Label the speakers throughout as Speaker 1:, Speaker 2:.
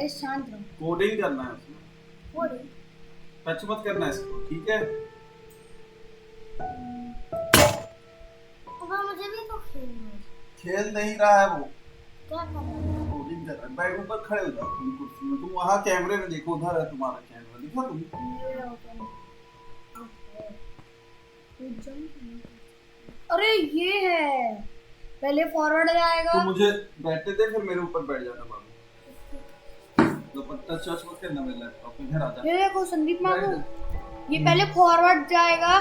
Speaker 1: शांत रहो।
Speaker 2: कोडिंग करना है उसमें।
Speaker 1: कोडिंग
Speaker 2: टच मत करना इसको, ठीक है?
Speaker 1: पापा मुझे भी तो खेलना है।
Speaker 2: खेल नहीं रहा है वो,
Speaker 1: क्या कर रहा है?
Speaker 2: कोडिंग कर रहा है। बैग ऊपर खड़े हो जाओ तुम कुर्सी में। तुम वहाँ कैमरे में देखो, उधर है तुम्हारा कैमरा, दिखा तुम?
Speaker 1: अरे ये है, पहले फॉरवर्ड जाएगा।
Speaker 2: तो मुझे बैठने दे, फिर मेरे ऊपर बैठ जाना बाबू। दुपट्टा टच मत करना मेरे लैपटॉप में, घर आ जा।
Speaker 1: ये देखो संदीप मामू, ये पहले फॉरवर्ड जाएगा,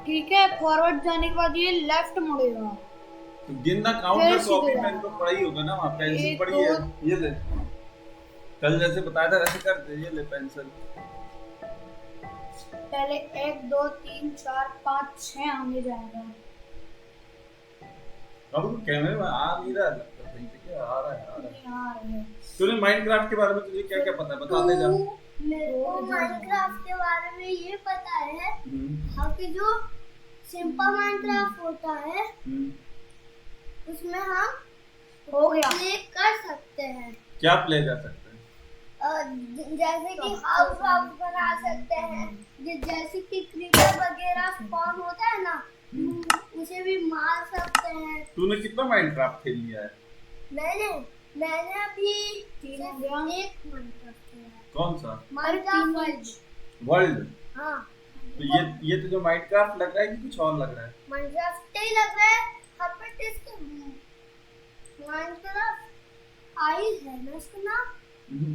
Speaker 1: ठीक है? फॉरवर्ड जाने के बाद ये लेफ्ट मुड़ेगा।
Speaker 2: तो गिनना, काउंट कर। कॉपी पेन तो पड़ा ही होगा ना वहाँ, पेंसिल पड़ी है, ये ले। कल जैसे बताया था वैसे कर दे, ये ले पेंसिल।
Speaker 1: पहले 1 2 3 4 5 6 आगे जाएगा।
Speaker 2: अब तो कैमरे में आ नहीं रहा लगता है, क्या आ रहा है? आ रहा है।
Speaker 1: नहीं आ रहा है।
Speaker 2: तूने माइनक्राफ्ट के बारे में तुझे क्या क्या पता है, बता दे जा।
Speaker 3: मेरे को माइनक्राफ्ट के बारे में ये पता है कि जो सिंपल माइनक्राफ्ट होता है उसमें हम
Speaker 1: हो गया,
Speaker 3: प्ले कर सकते हैं।
Speaker 2: क्या प्ले कर सकते हैं?
Speaker 3: जैसे कि हाउस वाउस बना सकते हैं, जैसे कि क्रीपर वगैरह स्पॉन होता है ना, उसे भी मार सकते हैं।
Speaker 2: तूने कितना माइनक्राफ्ट खेल लिया है?
Speaker 3: मैंने अभी
Speaker 1: तीन हो गया।
Speaker 3: एक माइनक्राफ्ट खेला है।
Speaker 2: कौन सा?
Speaker 3: Minecraft
Speaker 2: world.
Speaker 3: हाँ,
Speaker 2: तो ये तो जो माइनक्राफ्ट लग रहा है कि कुछ और लग रहा है?
Speaker 3: माइनक्राफ्ट ही लग रहा है। बट इसके माइनक्राफ्ट आई है ना इसका नाम?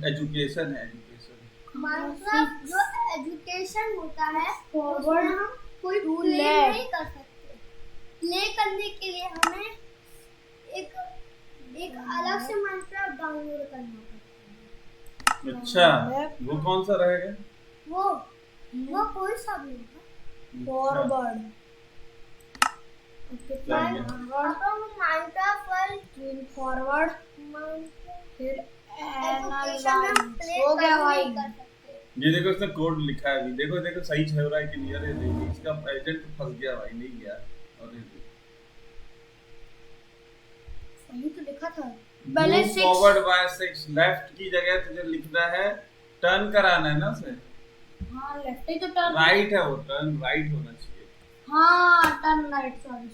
Speaker 2: एजुकेशन है, एजुकेशन।
Speaker 3: माइनक्राफ्ट जो एजुकेशन होता है
Speaker 1: फॉरवर्ड
Speaker 3: उसमें हम कोई प्ले नहीं कर सकते। प्ले करने के लिए हमें एक अलग से माइनक्राफ्ट डाउनलोड करना पड़ता है।
Speaker 2: अच्छा, वो कौन सा रहेगा?
Speaker 3: वो कोई सा भी होगा।
Speaker 1: फॉरवर्ड
Speaker 3: माइनक्राफ्ट वर्ल्ड
Speaker 1: फॉरवर्ड, फिर
Speaker 3: हो
Speaker 1: गया भाई।
Speaker 2: ये देखो इसने कोड लिखा है अभी, देखो देखो सही चल रहा है कि नहीं। अरे नहीं, इसका एजेंट फंस गया भाई, नहीं गया। अरे
Speaker 1: सही तो लिखा था। पहले 6
Speaker 2: फॉरवर्ड बाय 6, लेफ्ट की जगह तुझे लिखना है, टर्न कराना है ना उसे।
Speaker 1: हाँ लेफ्ट ही तो टर्न
Speaker 2: राइट है, वो टर्न राइट होना चाहिए।
Speaker 1: हाँ टर्न राइट, सॉरी।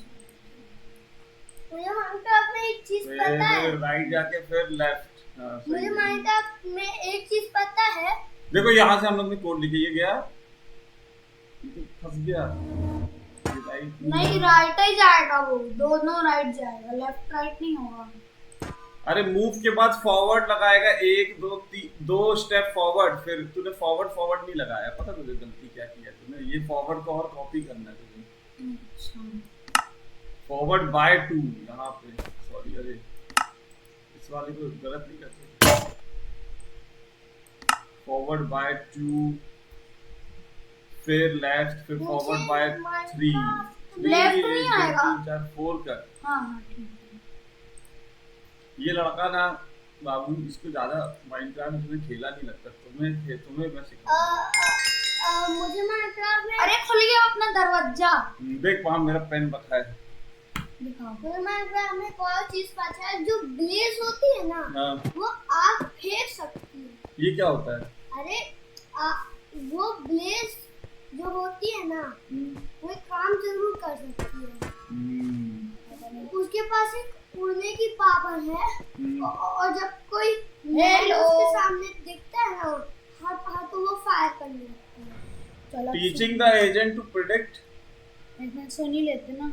Speaker 3: मुझे माइनक्राफ्ट में एक चीज पता है।
Speaker 2: राइट जाके फिर लेफ्ट।
Speaker 3: मुझे माइनक्राफ्ट में एक चीज पता है।
Speaker 2: देखो यहाँ से हम लोग ने कोड लिखे, ये गया, फंस गया।
Speaker 1: नहीं राइट ही जाएगा, वो दोनों राइट जाएगा, लेफ्ट राइट नहीं होगा।
Speaker 2: अरे मूव के बाद फॉरवर्ड लगाएगा, 1 2 3 2 स्टेप फॉरवर्ड। फिर तूने फॉरवर्ड नहीं लगाया, पता तुझे गलती क्या किया तूने? ये फॉरवर्ड को और कॉपी करना है तुझे।
Speaker 1: अच्छा,
Speaker 2: फॉरवर्ड बाय 2 यहाँ पे, सॉरी। अरे इस वाले को गलत नहीं करते। फॉरवर्ड बाय 2, फिर लेफ्ट, फिर फॉरवर्ड बाय 3।
Speaker 1: लेफ्ट नहीं आएगा।
Speaker 2: 3 4 4 कर।
Speaker 1: हाँ हाँ ठीक है।
Speaker 2: ये लड़का ना बाबू, इसको ज्यादा माइनक्राफ्ट में खेला नहीं लगता। तुम्हें मैं सिखाऊंगा।
Speaker 3: मुझे माइनक्राफ्ट में
Speaker 1: अरे खुल गया अपना दरवाजा।
Speaker 2: देख वहाँ मेरा पेन रखा है,
Speaker 1: दिखाओ।
Speaker 3: मुझे माइनक्राफ्ट में एक और चीज पता है। जो ब्लेज होती है ना,
Speaker 2: हाँ।
Speaker 3: वो आग फेंक सकती है।
Speaker 2: ये क्या होता है?
Speaker 3: अरे वो ब्लेज जो होती है ना, वो एक काम जरूर कर सकती है। उसके पास एक उड़ने की पावर है, और जब कोई उसके सामने दिखता है ना, हाँ तो वो फायर करने लगता है।
Speaker 1: चलो
Speaker 2: teaching the agent to predict.
Speaker 1: इसमें सुन ही लेते ना।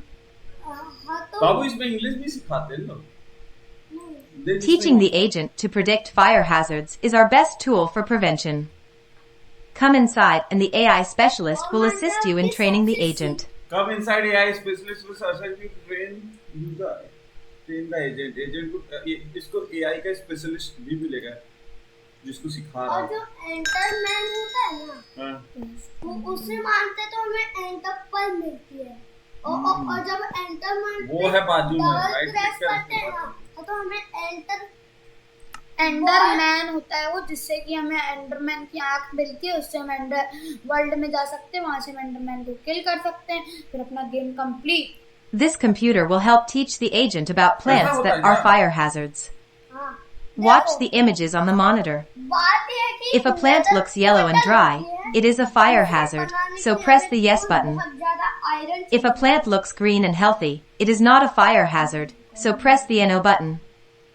Speaker 3: हाँ तो
Speaker 2: बाबू इसमें इंग्लिश भी सिखाते हैं लोग।
Speaker 4: Teaching the agent to predict fire hazards is our best tool for prevention. Come inside and the AI specialist will assist you in training the agent.
Speaker 2: Come inside, AI specialist will assist you to train the agent. Agent को इसको AI का specialist भी मिलेगा जिसको सिखा रहा है।
Speaker 3: और जो एंटरमैन होता है ना, उससे मारते तो हमें एंटर पर मिलती है। और जब एंटरमैन
Speaker 2: वो है बाजू में, राइट
Speaker 3: प्रेस करते हैं ना, तो हमें
Speaker 1: एंडरमैन होता है वो, जिससे कि हमें एंडरमैन की आंख मिलती है, उससे हम एंडर वर्ल्ड में जा सकते हैं, वहां से हम एंडरमैन को किल कर सकते हैं, फिर अपना game complete.
Speaker 4: This computer will help teach the agent about plants that are fire hazards. Watch the images on the monitor.
Speaker 3: बात ये है कि
Speaker 4: If a plant looks yellow and dry, it is a fire hazard, so press the yes button.
Speaker 3: बहुत ज्यादा iron
Speaker 4: If a plant looks green and healthy, it is not a fire hazard, so press the no button.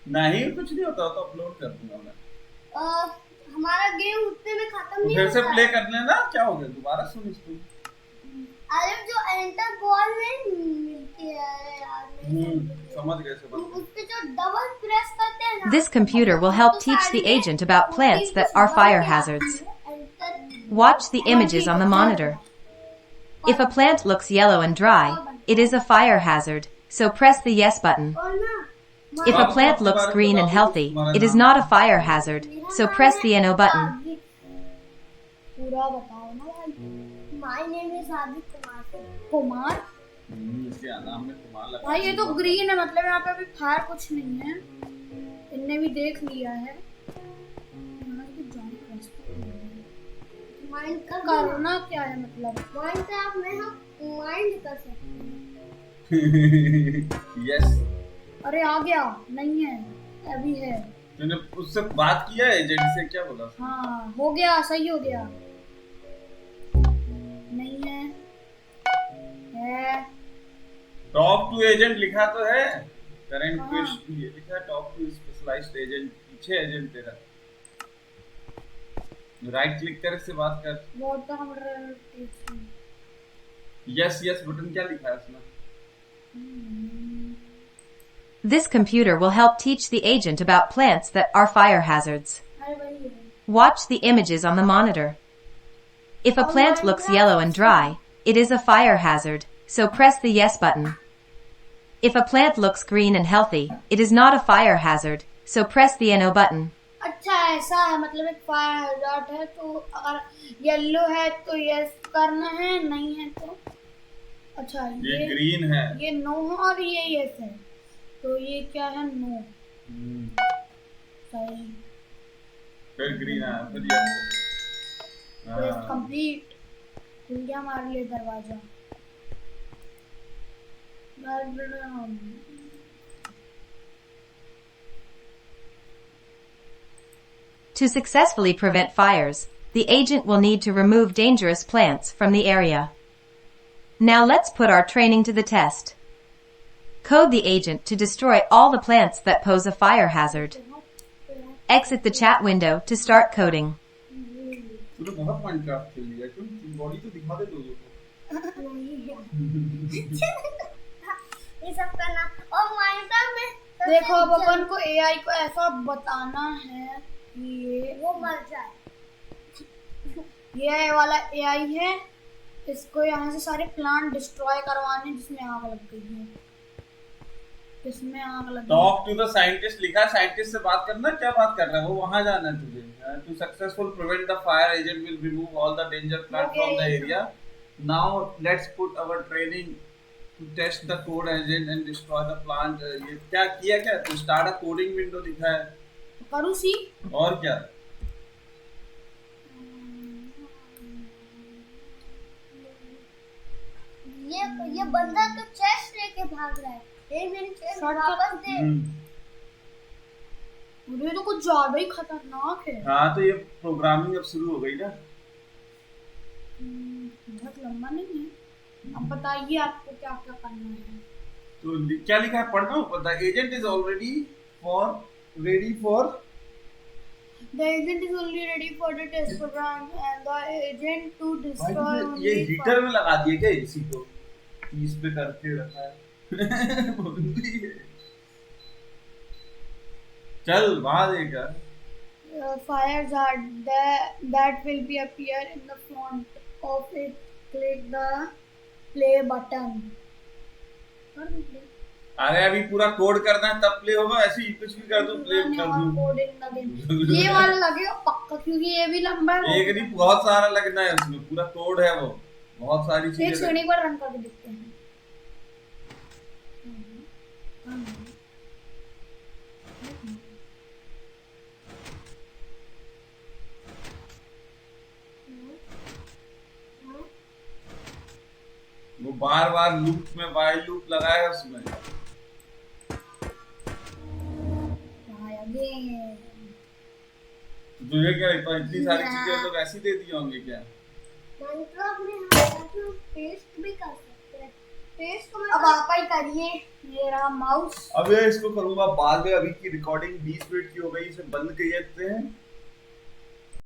Speaker 2: नहीं कुछ नहीं होता तो upload कर दूंगा मैं।
Speaker 3: हमारा गेम उतने में खत्म नहीं
Speaker 2: फिर से
Speaker 3: होता
Speaker 2: प्ले
Speaker 3: है।
Speaker 2: कर लेना, क्या हो गया दोबारा सुन इसको।
Speaker 3: अरे जो एंटर बॉल में मिलती है यार
Speaker 2: समझ गए समझ गए।
Speaker 3: उस पे जो डबल प्रेस करते हैं ना
Speaker 4: This computer will help teach the agent about plants that are fire hazards. Watch the images on the monitor. If a plant looks yellow and dry, it is a fire hazard, so press the yes button.
Speaker 3: और ना
Speaker 4: If a plant looks green and healthy, it is not a fire hazard, so press the no button.
Speaker 1: पूरा बताओ ना भाई।
Speaker 3: My name is Aditya
Speaker 1: Kumar
Speaker 2: इसके नाम में कुमार लगा।
Speaker 1: भाई ये तो ग्रीन है, मतलब यहाँ पे अभी फायर कुछ नहीं है, इनने भी देख लिया है।
Speaker 3: माइंड का
Speaker 1: करना क्या है मतलब?
Speaker 3: माइंड का आप में हम माइंड कर सकते हैं।
Speaker 2: यस।
Speaker 1: अरे आ गया नहीं है, अभी है।
Speaker 2: तूने उससे बात किया है एजेंट से, क्या बोला?
Speaker 1: हाँ हो गया, सही हो गया। नहीं है, है।
Speaker 2: टॉक टू एजेंट लिखा तो है, करंट क्वेश्चन ये लिखा है, टॉक टू स्पेशलाइज्ड एजेंट, पीछे एजेंट तेरा। राइट क्लिक कर, इससे बात कर।
Speaker 1: व्हाट द हमारा
Speaker 2: यस यस बटन क्या लिखा है उसमें?
Speaker 4: This computer will help teach the agent about plants that are fire hazards. Watch the images on the monitor. If a plant looks yellow and dry, it is a fire hazard, so press the yes button. If a plant looks green and healthy, it is not a fire hazard, so press the no button.
Speaker 1: अच्छा ऐसा है, मतलब एक fire hazard है, तो अगर yellow है तो यस करना है, नहीं है तो अच्छा
Speaker 2: ये ग्रीन है,
Speaker 1: ये नो है और ये यस है, तो ये क्या है? नो। सही।
Speaker 2: फिर ग्रीन आया, फिर यस।
Speaker 1: Quest complete. खुल गया हमारे लिए दरवाजा।
Speaker 4: To successfully prevent fires, the agent will need to remove dangerous plants from the area. Now let's put our training to the test. Code the agent to destroy all the plants that pose a fire hazard. Exit the chat window to start coding.
Speaker 2: तूने बहुत Minecraft खेल लिया, क्यों? Body तो दिखा दे लोगों को।
Speaker 3: ये सब करना और माइनक्राफ्ट में
Speaker 1: देखो अब अपन को एआई को ऐसा बताना है कि ये
Speaker 3: वो मर जाए।
Speaker 1: ये वाला एआई है, इसको यहाँ से सारे प्लांट डिस्ट्रॉय करवाने जिसमें आग लग गई है, इसमें आग लग गई।
Speaker 2: टॉक टू द साइंटिस्ट लिखा है, साइंटिस्ट से बात करना। क्या बात कर रहा है वो? वहां जाना है तुझे। To successful prevent the fire agent will remove all the danger plant from the area. Now let's put our training to test the code agent and destroy the plant. ये क्या किया? क्या तो स्टार्ट अ कोडिंग विंडो दिखा है,
Speaker 1: करूँ सी?
Speaker 2: और क्या?
Speaker 3: ये बंदा तो चेस्ट लेके भाग रहा है। ये मेरी चेस्ट वापस दे।
Speaker 1: ये तो कुछ ज्यादा ही खतरनाक है।
Speaker 2: हाँ तो ये प्रोग्रामिंग अब शुरू हो गई ना।
Speaker 1: बहुत लंबा नहीं है। अब बताइए आपको क्या क्या करना है।
Speaker 2: तो क्या लिखा है? पढ़ना हो? The agent is already ready for
Speaker 1: the agent is only ready for the test program and the agent to destroy
Speaker 2: ये हीटर में लगा दिए क्या इसी को? 30 पे करके रखा है। चल वहां देगा।
Speaker 1: fires are that will be appear in the front of it. Click the play button.
Speaker 2: अरे अभी पूरा कोड करना है तब प्ले होगा, ऐसे ही कुछ भी कर दूं प्ले कर दूं।
Speaker 1: ये वाला लगेगा पक्का, क्योंकि ये भी लंबा है।
Speaker 2: एक नहीं बहुत सारा लगना है उसमें, पूरा कोड है वो, बहुत सारी चीजें।
Speaker 1: एक सेकंड एक बार रन करके देखते हैं।
Speaker 2: वो बार बार लूप में वाइल लूप लगाया उसमें।
Speaker 1: ये
Speaker 2: तो तुझे क्या लगता है इतनी सारी चीजें लोग ऐसी दे दिए होंगे क्या?
Speaker 3: माइनक्राफ्ट में हम पेस्ट भी कर सकते हैं। पेस्ट को
Speaker 1: अब आप ही करिए। ये रहा माउस।
Speaker 2: अब ये इसको करूंगा बाद में, अभी की रिकॉर्डिंग 20 मिनट की हो गई, इसे बंद कर देते हैं।